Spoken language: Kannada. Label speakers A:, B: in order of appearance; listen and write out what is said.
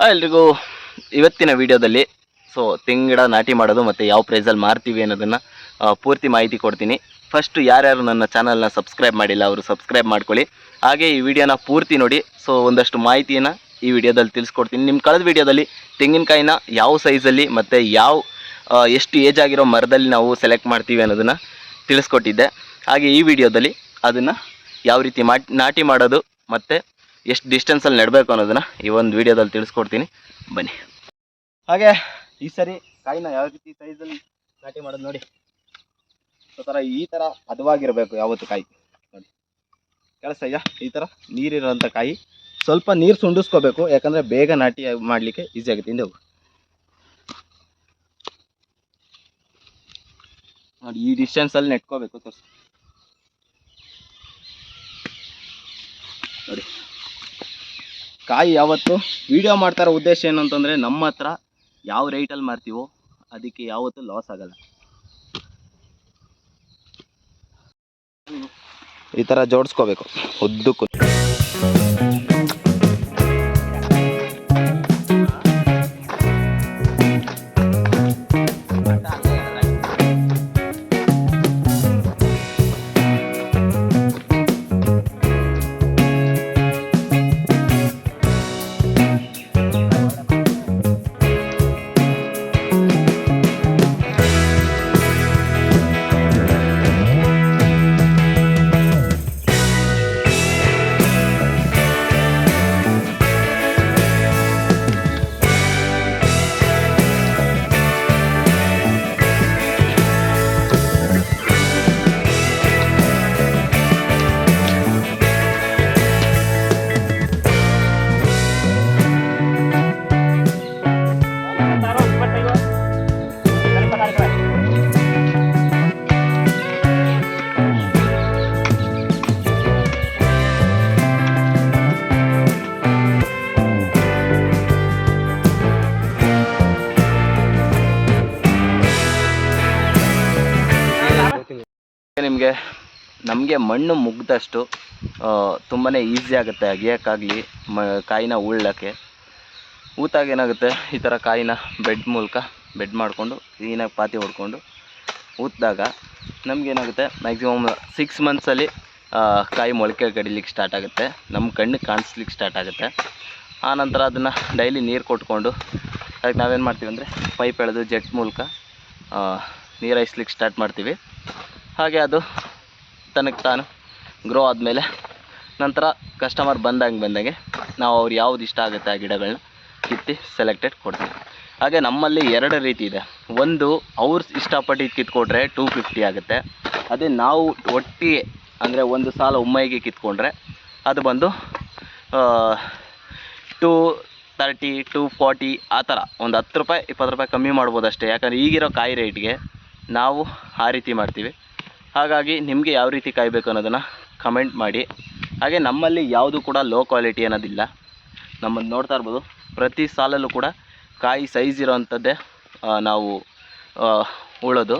A: ಎಲ್ರಿಗೂ ಇವತ್ತಿನ ವಿಡಿಯೋದಲ್ಲಿ ತೆಂಗಿನ ಗಿಡ ನಾಟಿ ಮಾಡೋದು ಮತ್ತು ಯಾವ ಪ್ರೈಸಲ್ಲಿ ಮಾರ್ತೀವಿ ಅನ್ನೋದನ್ನು ಪೂರ್ತಿ ಮಾಹಿತಿ ಕೊಡ್ತೀನಿ. ಫಸ್ಟು ಯಾರ್ಯಾರು ನನ್ನ ಚಾನಲ್ನ ಸಬ್ಸ್ಕ್ರೈಬ್ ಮಾಡಿಲ್ಲ ಅವರು ಸಬ್ಸ್ಕ್ರೈಬ್ ಮಾಡ್ಕೊಳ್ಳಿ. ಹಾಗೆ ಈ ವಿಡಿಯೋನ ಪೂರ್ತಿ ನೋಡಿ. ಒಂದಷ್ಟು ಮಾಹಿತಿಯನ್ನು ಈ ವಿಡಿಯೋದಲ್ಲಿ ತಿಳಿಸ್ಕೊಡ್ತೀನಿ. ನಿಮ್ಮ ಕಳೆದ ವಿಡಿಯೋದಲ್ಲಿ ತೆಂಗಿನಕಾಯಿನ ಯಾವ ಸೈಜಲ್ಲಿ ಮತ್ತು ಎಷ್ಟು ಏಜ್ ಆಗಿರೋ ಮರದಲ್ಲಿ ನಾವು ಸೆಲೆಕ್ಟ್ ಮಾಡ್ತೀವಿ ಅನ್ನೋದನ್ನು ತಿಳಿಸ್ಕೊಟ್ಟಿದ್ದೆ. ಹಾಗೆ ಈ ವಿಡಿಯೋದಲ್ಲಿ ಅದನ್ನು ಯಾವ ರೀತಿ ನಾಟಿ ಮಾಡೋದು ಮತ್ತು ಎಷ್ಟು ಡಿಸ್ಟೆನ್ಸಲ್ಲಿ ನೆಡಬೇಕು ಅನ್ನೋದನ್ನು ಈ ಒಂದು ವಿಡಿಯೋದಲ್ಲಿ ತಿಳಿಸ್ಕೊಡ್ತೀನಿ, ಬನ್ನಿ. ಹಾಗೆ ಈ ಸರಿ ಕಾಯಿನ ಯಾವ ರೀತಿ ಸೈಜಲ್ಲಿ ನಾಟಿ ಮಾಡೋದು ನೋಡಿ. ಈ ಥರ ಹದವಾಗಿರಬೇಕು ಯಾವತ್ತು ಕಾಯಿ ನೋಡಿ. ಕೆಲಸ ಈ ಥರ ನೀರಿರೋಂಥ ಕಾಯಿ, ಸ್ವಲ್ಪ ನೀರು ಸುಂಡಿಸ್ಕೋಬೇಕು, ಯಾಕಂದರೆ ಬೇಗ ನಾಟಿ ಮಾಡಲಿಕ್ಕೆ ಈಸಿ ಆಗುತ್ತೆ. ಹಿಂದೆ ಹೋಗು ನೋಡಿ, ಈ ಡಿಸ್ಟೆನ್ಸಲ್ಲಿ ನೆಟ್ಕೋಬೇಕು. ತೋರಿಸಿ ನೋಡಿ. ಕಾಯಿ ಯಾವತ್ತು ವಿಡಿಯೋ ಮಾಡ್ತಾರೋ ಉದ್ದೇಶ ಏನು ಅಂತಂದರೆ, ನಮ್ಮ ಹತ್ರ ಯಾವ ರೇಟಲ್ಲಿ ಮಾರ್ತೀವೋ ಅದಕ್ಕೆ ಯಾವತ್ತೂ ಲಾಸ್ ಆಗಲ್ಲ. ಈ ಥರ ಜೋಡಿಸ್ಕೋಬೇಕು ಉದ್ದಕ್ಕೂ. ನಮಗೆ ಮಣ್ಣು ಮುಗ್ದಷ್ಟು ತುಂಬಾ ಈಸಿ ಆಗುತ್ತೆ ಅಗಿಯೋಕ್ಕಾಗಲಿ, ಕಾಯಿನ ಉಳ್ಳೋಕ್ಕೆ. ಊತಾಗ ಏನಾಗುತ್ತೆ, ಈ ಥರ ಕಾಯಿನ ಬೆಡ್ ಮಾಡಿಕೊಂಡು ಕ್ಲೀನಾಗಿ ಪಾತಿ ಹೊಡ್ಕೊಂಡು ಊತಿದಾಗ ನಮಗೇನಾಗುತ್ತೆ, ಮ್ಯಾಕ್ಸಿಮಮ್ 6 ಮಂತ್ಸಲ್ಲಿ ಕಾಯಿ ಮೊಳಕೆ ಕಡಿಲಿಕ್ಕೆ ಸ್ಟಾರ್ಟ್ ಆಗುತ್ತೆ, ನಮ್ಮ ಕಣ್ಣಿಗೆ ಕಾಣಿಸ್ಲಿಕ್ಕೆ ಸ್ಟಾರ್ಟ್ ಆಗುತ್ತೆ. ಆನಂತರ ಅದನ್ನು ಡೈಲಿ ನೀರು ಕೊಟ್ಕೊಂಡು ಅದಕ್ಕೆ ನಾವೇನು ಮಾಡ್ತೀವಿ ಅಂದರೆ, ಪೈಪ್ ಎಳೆದು ಜೆಟ್ ಮೂಲಕ ನೀರು ಹಾಯಿಸ್ಲಿಕ್ಕೆ ಸ್ಟಾರ್ಟ್ ಮಾಡ್ತೀವಿ. ಹಾಗೆ ಅದು ತನಗೆ ತಾನು ಗ್ರೋ ಆದಮೇಲೆ ನಂತರ ಕಸ್ಟಮರ್ ಬಂದಂಗೆ ನಾವು ಅವ್ರು ಯಾವುದು ಇಷ್ಟ ಆಗುತ್ತೆ ಆ ಗಿಡಗಳನ್ನ ಕಿತ್ತಿ ಸೆಲೆಕ್ಟೆಡ್ ಕೊಡ್ತೀವಿ. ಹಾಗೆ ನಮ್ಮಲ್ಲಿ 2 ರೀತಿ ಇದೆ. ಒಂದು, ಅವ್ರು ಇಷ್ಟಪಟ್ಟು ಕಿತ್ಕೊಟ್ರೆ 250 ಆಗುತ್ತೆ. ಅದೇ ನಾವು ಒಟ್ಟಿಗೆ ಅಂದರೆ ಒಂದು ಸಾಲ ಒಮ್ಮೆಗೆ ಕಿತ್ಕೊಂಡ್ರೆ ಅದು ಬಂದು 230, 240 ಆ ಥರ ಒಂದು 10 ರೂಪಾಯಿ 20 ರೂಪಾಯಿ ಕಮ್ಮಿ ಮಾಡ್ಬೋದು ಅಷ್ಟೇ. ಯಾಕಂದರೆ ಈಗಿರೋ ಕಾಯಿ ರೇಟ್ಗೆ ನಾವು ಆ ರೀತಿ ಮಾಡ್ತೀವಿ. ಹಾಗಾಗಿ ನಿಮಗೆ ಯಾವ ರೀತಿ ಕಾಯಿ ಬೇಕು ಅನ್ನೋದನ್ನು ಕಮೆಂಟ್ ಮಾಡಿ. ಹಾಗೆ ನಮ್ಮಲ್ಲಿ ಯಾವುದು ಕೂಡ ಲೋ ಕ್ವಾಲಿಟಿ ಅನ್ನೋದಿಲ್ಲ. ನಮ್ಮನ್ನು ನೋಡ್ತಾ ಇರ್ಬೋದು, ಪ್ರತಿ ಸಾಲಲ್ಲೂ ಕೂಡ ಕಾಯಿ ಸೈಜ್ ಇರೋವಂಥದ್ದೇ ನಾವು ಉಳೋದು.